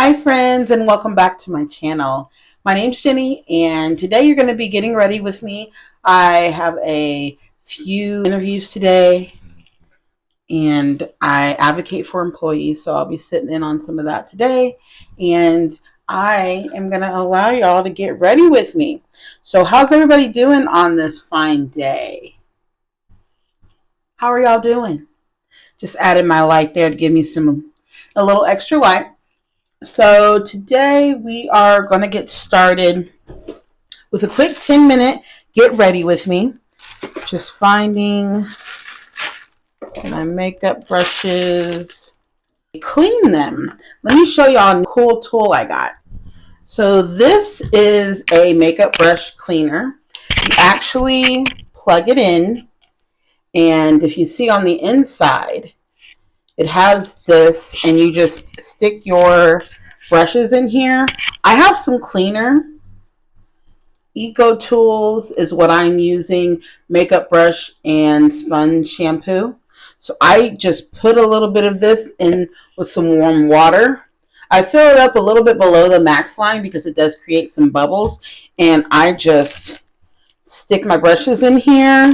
Hi friends, and welcome back to my channel. My name's Jenny, and today you're going to be getting ready with me. I have a few interviews today, and I advocate for employees, so I'll be sitting in on some of that today, and I am going to allow y'all to get ready with me. So how's everybody doing on this fine day? How are y'all doing? Just added my light there to give me a little extra light. So today we are going to get started with a quick 10-minute get ready with me. Just finding my makeup brushes, clean them. Let me show y'all a cool tool I got. So this is a makeup brush cleaner. You actually plug it in, and if you see on the inside, it has this, and you just stick your brushes in here. I have some cleaner. Eco Tools is what I'm using, makeup brush and sponge shampoo. So I just put a little bit of this in with some warm water. I fill it up a little bit below the max line because it does create some bubbles. And I just stick my brushes in here.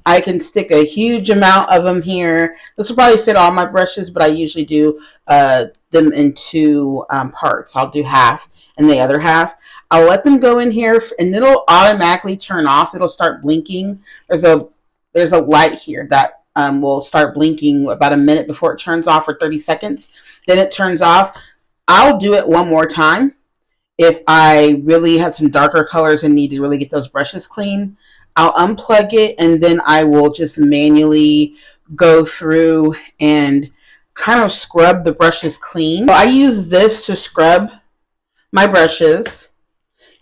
I can stick a huge amount of them here. This will probably fit all my brushes, but I usually do them in two parts. I'll do half and the other half. I'll let them go in here, and it'll automatically turn off. It'll start blinking. There's a light here that will start blinking about a minute before it turns off, for 30 seconds. Then it turns off. I'll do it one more time if I really have some darker colors and need to really get those brushes clean. I'll unplug it, and then I will just manually go through and kind of scrub the brushes clean. So I use this to scrub my brushes.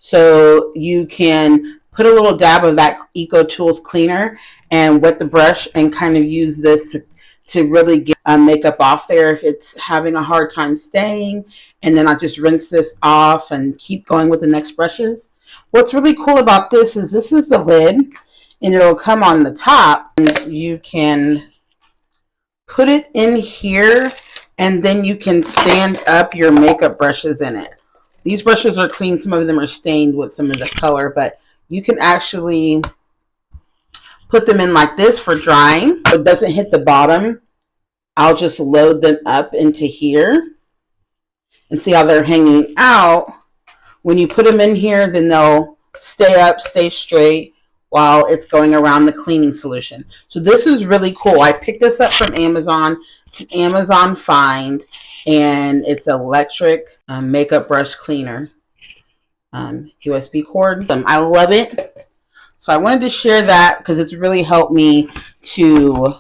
So you can put a little dab of that Eco Tools cleaner and wet the brush and kind of use this to really get makeup off there if it's having a hard time staying. And then I just rinse this off and keep going with the next brushes. What's really cool about this is the lid, and it'll come on the top, and you can put it in here, and then you can stand up your makeup brushes in it. These brushes are clean. Some of them are stained with some of the color, but you can actually put them in like this for drying, so it doesn't hit the bottom. I'll just load them up into here, and see how they're hanging out. When you put them in here, then they'll stay up, stay straight while it's going around the cleaning solution. So this is really cool. I picked this up from Amazon. It's an Amazon find, and it's electric makeup brush cleaner, USB cord. I love it. So I wanted to share that because it's really helped me to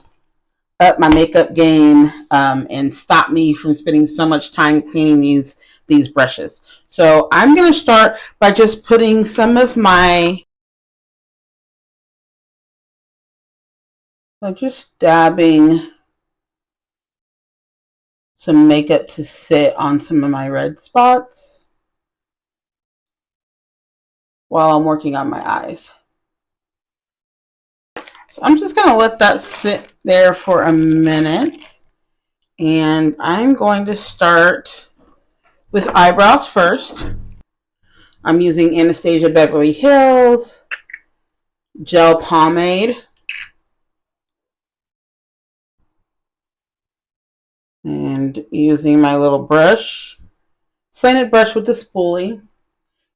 up my makeup game and stop me from spending so much time cleaning these brushes. So I'm going to start by just putting some of my, just dabbing some makeup to sit on some of my red spots while I'm working on my eyes. So I'm just going to let that sit there for a minute, and I'm going to start with eyebrows first. I'm using Anastasia Beverly Hills gel pomade. And using my little brush, slanted brush with the spoolie.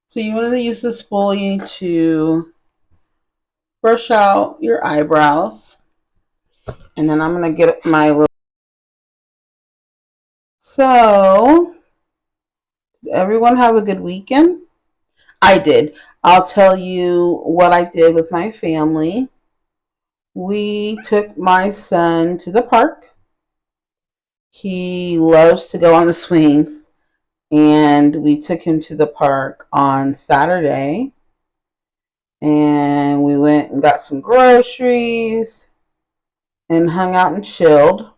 So you want to use the spoolie to brush out your eyebrows. And then I'm going to get my little... So, did everyone have a good weekend? I did. I'll tell you what I did with my family. We took my son to the park. He loves to go on the swings, and we took him to the park on Saturday, and we went and got some groceries and hung out and chilled.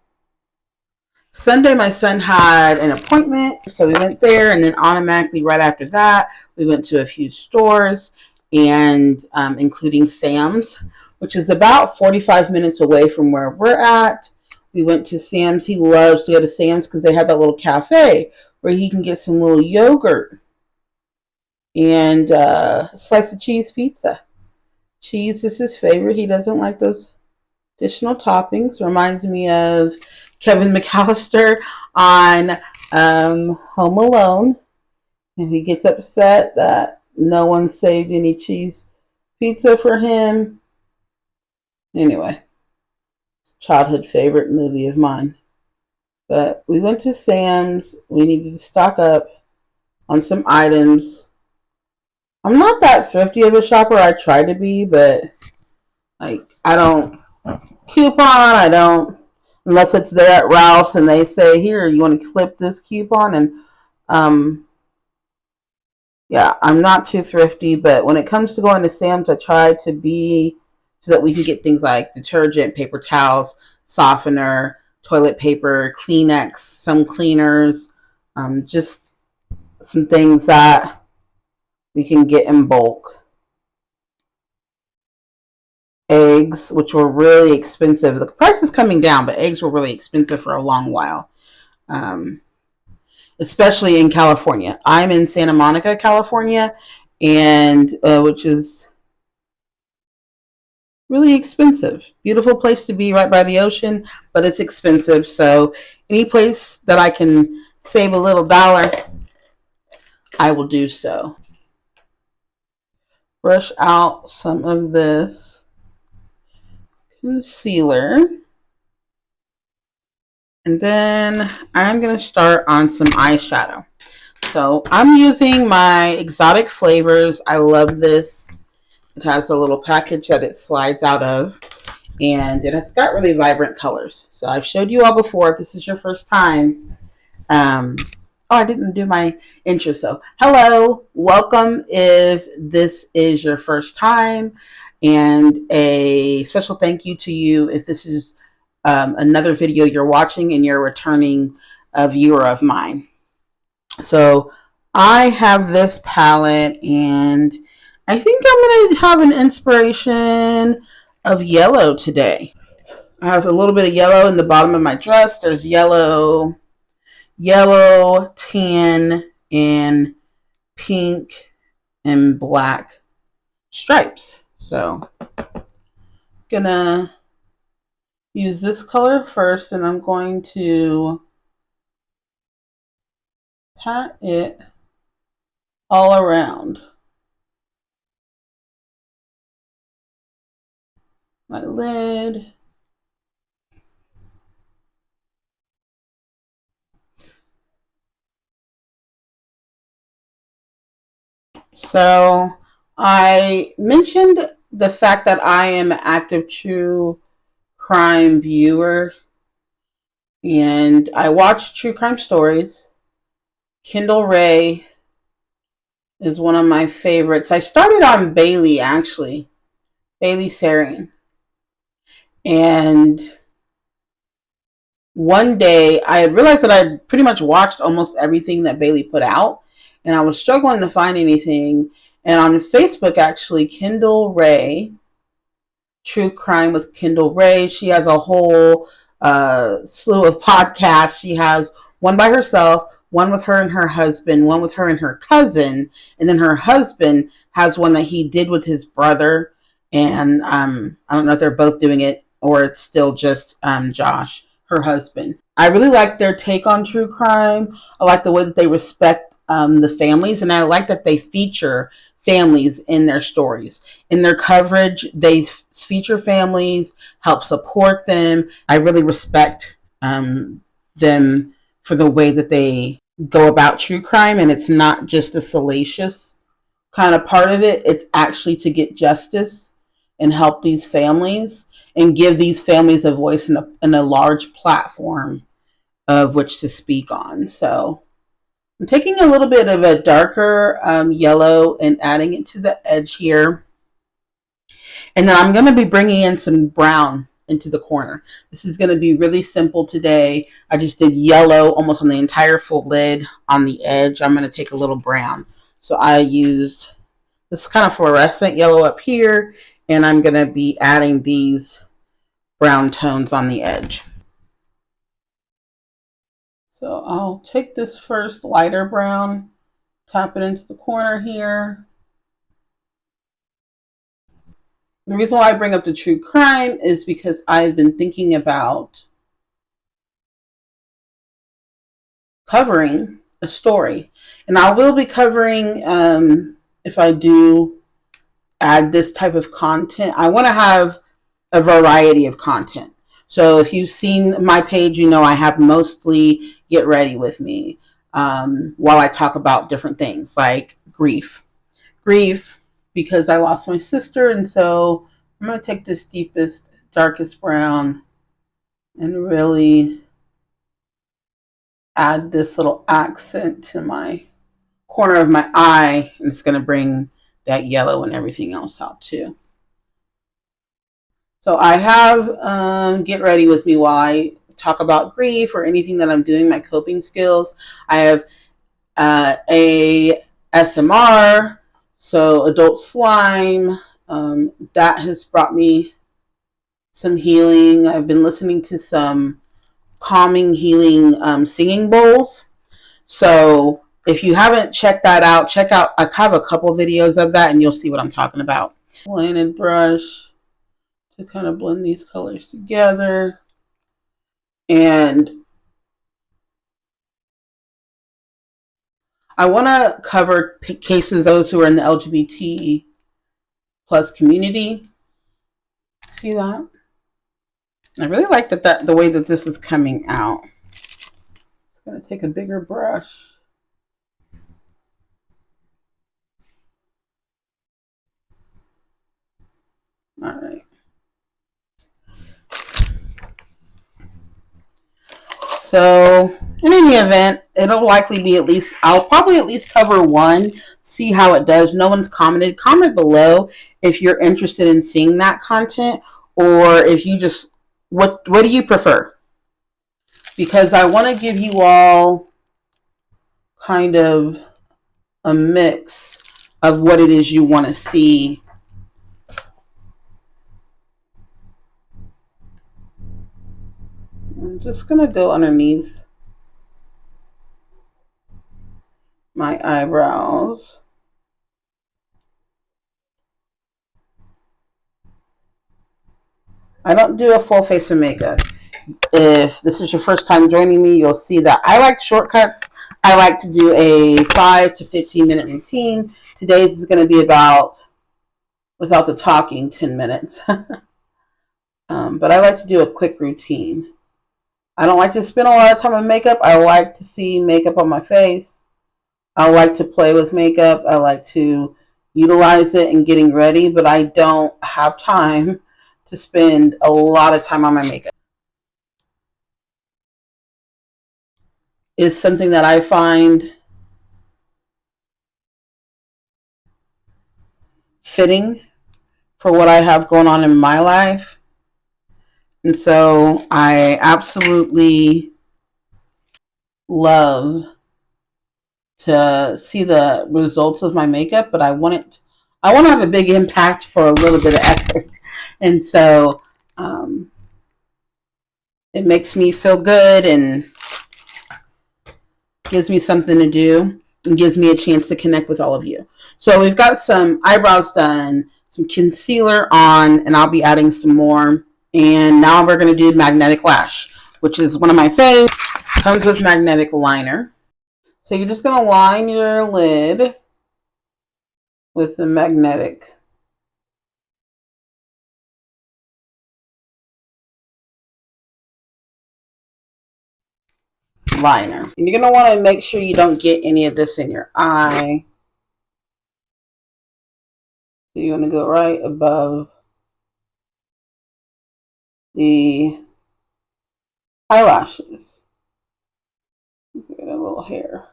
Sunday, my son had an appointment, so we went there, and then automatically right after that, we went to a few stores, and including Sam's, which is about 45 minutes away from where we're at. We went to Sam's. He loves to go to Sam's because they have that little cafe where he can get some little yogurt and a slice of cheese pizza. Cheese is his favorite. He doesn't like those additional toppings. Reminds me of Kevin McAllister on Home Alone. And he gets upset that no one saved any cheese pizza for him. Anyway, childhood favorite movie of mine. But we went to Sam's. We needed to stock up on some items. I'm not that thrifty of a shopper. I try to be, but like I don't coupon. I don't unless it's there at Ralph's and they say, "Here, you want to clip this coupon?" And yeah, I'm not too thrifty. But when it comes to going to Sam's, I try to be so that we can get things like detergent, paper towels, softener, toilet paper, Kleenex, some cleaners, just some things that we can get in bulk. Eggs, which were really expensive. The price is coming down, but eggs were really expensive for a long while, especially in California. I'm in Santa Monica, California, and which is really expensive. Beautiful place to be right by the ocean, but it's expensive. So any place that I can save a little dollar, I will do so. Brush out some of this concealer. And then I'm going to start on some eyeshadow. So I'm using my Exotic Flavors. I love this. It has a little package that it slides out of. And it has got really vibrant colors. So I've showed you all before. If this is your first time. I didn't do my intro. So hello. Welcome if this is your first time. And a special thank you to you if this is another video you're watching and you're a returning viewer of mine. So I have this palette and I think I'm going to have an inspiration of yellow today. I have a little bit of yellow in the bottom of my dress. There's yellow, tan, and pink and black stripes. So I'm gonna use this color first and I'm going to pat it all around my lid. So I mentioned the fact that I am an active true crime viewer and I watch true crime stories. Kendall Rae is one of my favorites. I started on Bailey, actually. Bailey Sarian. And one day I realized that I pretty much watched almost everything that Bailey put out. And I was struggling to find anything. And on Facebook, actually, Kendall Rae, True Crime with Kendall Rae. She has a whole slew of podcasts. She has one by herself, one with her and her husband, one with her and her cousin, and then her husband has one that he did with his brother. And I don't know if they're both doing it or it's still just Josh, her husband. I really like their take on true crime. I like the way that they respect the families, and I like that they feature families in their stories. In their coverage, they feature families, help support them. I really respect them for the way that they go about true crime, and it's not just a salacious kind of part of it. It's actually to get justice and help these families and give these families a voice and a large platform of which to speak on. So I'm taking a little bit of a darker yellow and adding it to the edge here. And then I'm going to be bringing in some brown into the corner. This is going to be really simple today. I just did yellow almost on the entire full lid. On the edge, I'm going to take a little brown. So I used this kind of fluorescent yellow up here, and I'm going to be adding these brown tones on the edge. So I'll take this first lighter brown, tap it into the corner here. The reason why I bring up the true crime is because I've been thinking about covering a story. And I will be covering, if I do add this type of content, I want to have a variety of content. So if you've seen my page, you know I have mostly Get Ready With Me while I talk about different things like grief. Grief because I lost my sister, and so I'm going to take this deepest, darkest brown and really add this little accent to my corner of my eye, and it's going to bring that yellow and everything else out too. So I have Get Ready With Me while I talk about grief or anything that I'm doing, my coping skills. I have a SMR, so adult slime. That has brought me some healing. I've been listening to some calming, healing singing bowls. So if you haven't checked that out, check out, I have a couple videos of that and you'll see what I'm talking about. Blended brush to kind of blend these colors together. And I want to cover cases of those who are in the LGBT plus community. See that? I really like that the way that this is coming out. It's going to take a bigger brush. All right. So in any event, it'll likely be I'll probably at least cover one, see how it does. No one's commented. Comment below if you're interested in seeing that content, or if you just, what do you prefer? Because I want to give you all kind of a mix of what it is you want to see. I'm just going to go underneath my eyebrows. I don't do a full face of makeup. If this is your first time joining me, you'll see that I like shortcuts. I like to do a 5 to 15 minute routine. Today's is going to be about, without the talking, 10 minutes. But I like to do a quick routine. I don't like to spend a lot of time on makeup. I like to see makeup on my face. I like to play with makeup. I like to utilize it in getting ready, but I don't have time to spend a lot of time on my makeup. It's something that I find fitting for what I have going on in my life. And so I absolutely love to see the results of my makeup, but I want to have a big impact for a little bit of effort. And so it makes me feel good and gives me something to do and gives me a chance to connect with all of you. So we've got some eyebrows done, some concealer on, and I'll be adding some more. And now we're going to do magnetic lash, which is one of my favorites. Comes with magnetic liner. So you're just going to line your lid with the magnetic liner. And you're going to want to make sure you don't get any of this in your eye. So you're going to go right above the eyelashes. Get a little hair.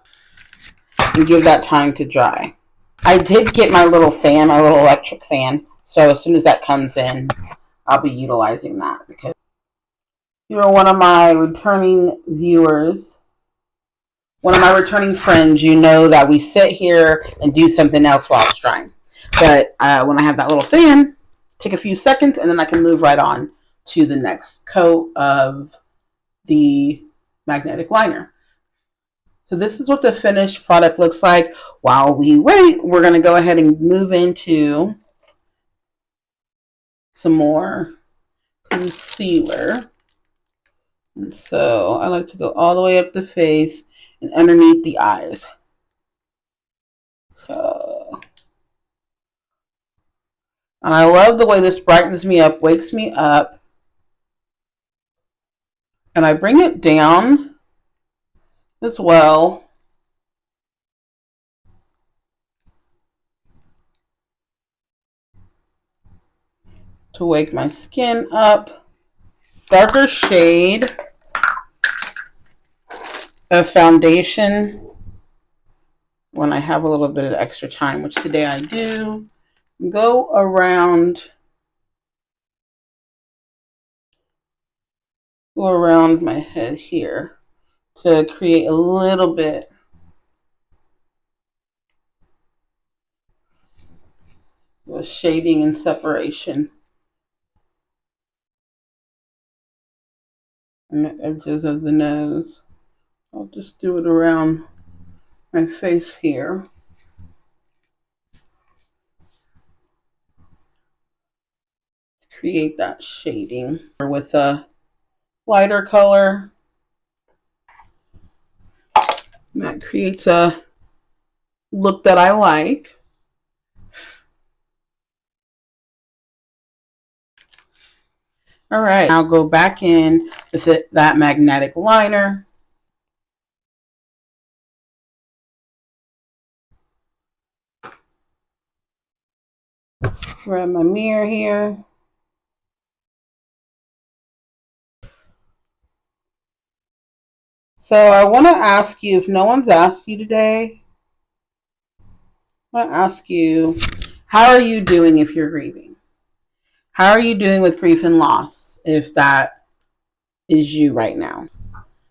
And give that time to dry. I did get my little fan, my little electric fan. So as soon as that comes in, I'll be utilizing that. Because you're one of my returning viewers, one of my returning friends, you know that we sit here and do something else while it's drying. But when I have that little fan, take a few seconds and then I can move right on to the next coat of the magnetic liner. So this is what the finished product looks like. While we wait, we're going to go ahead and move into some more concealer. And so I like to go all the way up the face and underneath the eyes. So, and I love the way this brightens me up, wakes me up. And I bring it down as well to wake my skin up. Darker shade of foundation when I have a little bit of extra time, which today I do. Go around my head here to create a little bit of shading and separation on the edges of the nose. I'll just do it around my face here. Create that shading with a lighter color. And that creates a look that I like. All right, now go back in with that magnetic liner. Grab my mirror here. So I want to ask you, if no one's asked you today, I want to ask you, how are you doing if you're grieving? How are you doing with grief and loss, if that is you right now?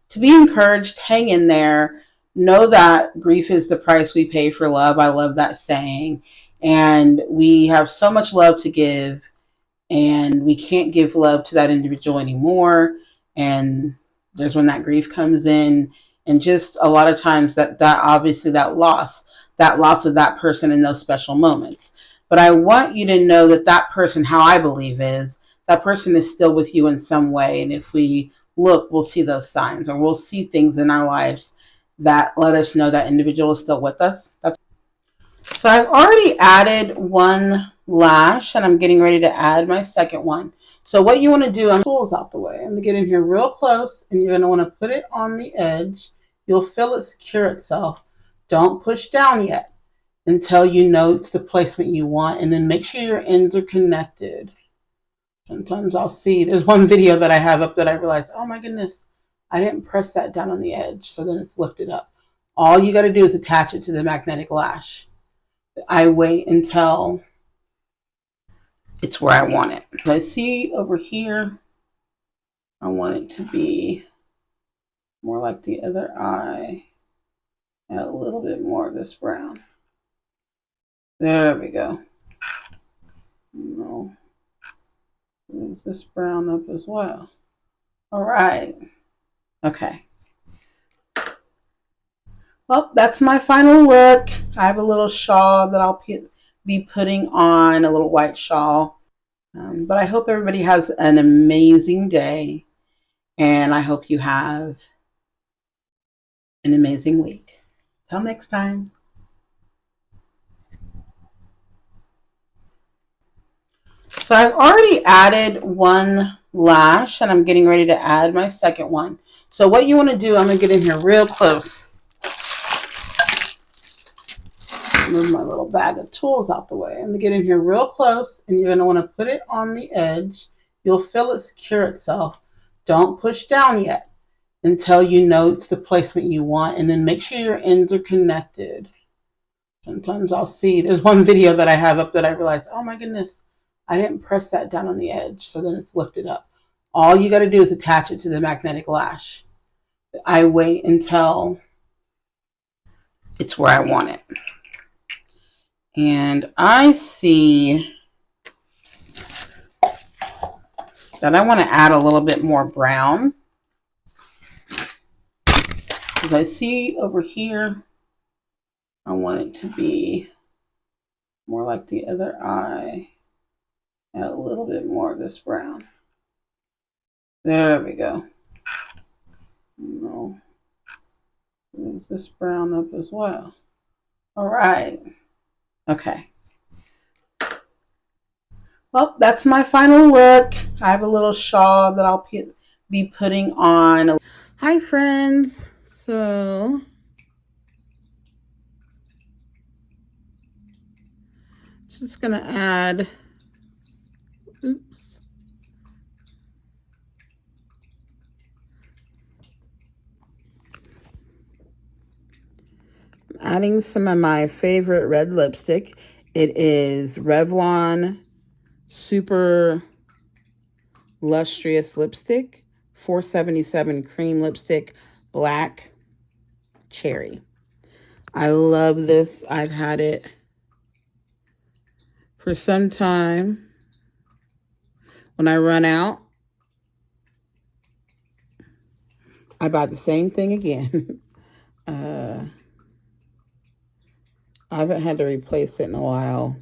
To be encouraged, hang in there. Know that grief is the price we pay for love. I love that saying. And we have so much love to give, and we can't give love to that individual anymore. And there's when that grief comes in, and just a lot of times that obviously that loss of that person in those special moments. But I want you to know that that person, how I believe is, that person is still with you in some way. And if we look, we'll see those signs, or we'll see things in our lives that let us know that individual is still with us. So I've already added one lash, and I'm getting ready to add my second one. So what you want to do, tools out the way. I'm going to get in here real close, and you're going to want to put it on the edge. You'll feel it secure itself. Don't push down yet until you know it's the placement you want, and then make sure your ends are connected. Sometimes I'll see, there's one video that I have up that I realized, oh my goodness, I didn't press that down on the edge, so then it's lifted up. All you got to do is attach it to the magnetic lash. I wait until it's where I want it. I see over here, I want it to be more like the other eye. Add a little bit more of this brown. There we go. No. Move this brown up as well. All right. Okay. Well, that's my final look. I have a little shawl that I'll be putting on, a little white shawl. But I hope everybody has an amazing day, and I hope you have an amazing week. Till next time. So I've already added one lash, and I'm getting ready to add my second one. So what you want to do, I'm going to get in here real close. Move my little bag of tools out the way. I'm going to get in here real close, and you're going to want to put it on the edge. You'll feel it secure itself. Don't push down yet until you know it's the placement you want, and then make sure your ends are connected. Sometimes I'll see, there's one video that I have up that I realized, oh my goodness, I didn't press that down on the edge, so then it's lifted up. All you got to do is attach it to the magnetic lash. I wait until it's where I want it. And I see that I want to add a little bit more brown. As I see over here, I want it to be more like the other eye. Add a little bit more of this brown. There we go. No, move this brown up as well. All right. Okay. Well, that's my final look. I have a little shawl that I'll be putting on. Hi, friends. So, just going to add, oops. Adding some of my favorite red lipstick. It is Revlon Super Lustrous Lipstick, 477 cream lipstick, black cherry. I love this. I've had it for some time. When I run out, I buy the same thing again. I haven't had to replace it in a while.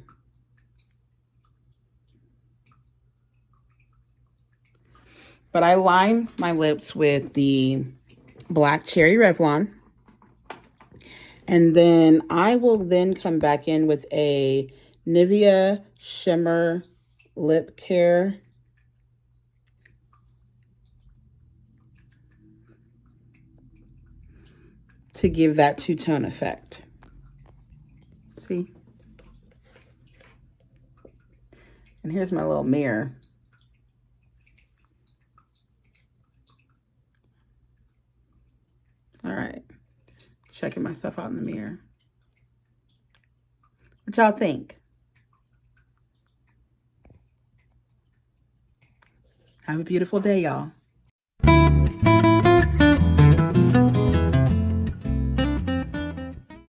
But I line my lips with the black cherry Revlon. And then I will then come back in with a Nivea Shimmer Lip Care. To give that two-tone effect. See? And here's my little mirror. All right. Checking myself out in the mirror. What y'all think? Have a beautiful day, y'all.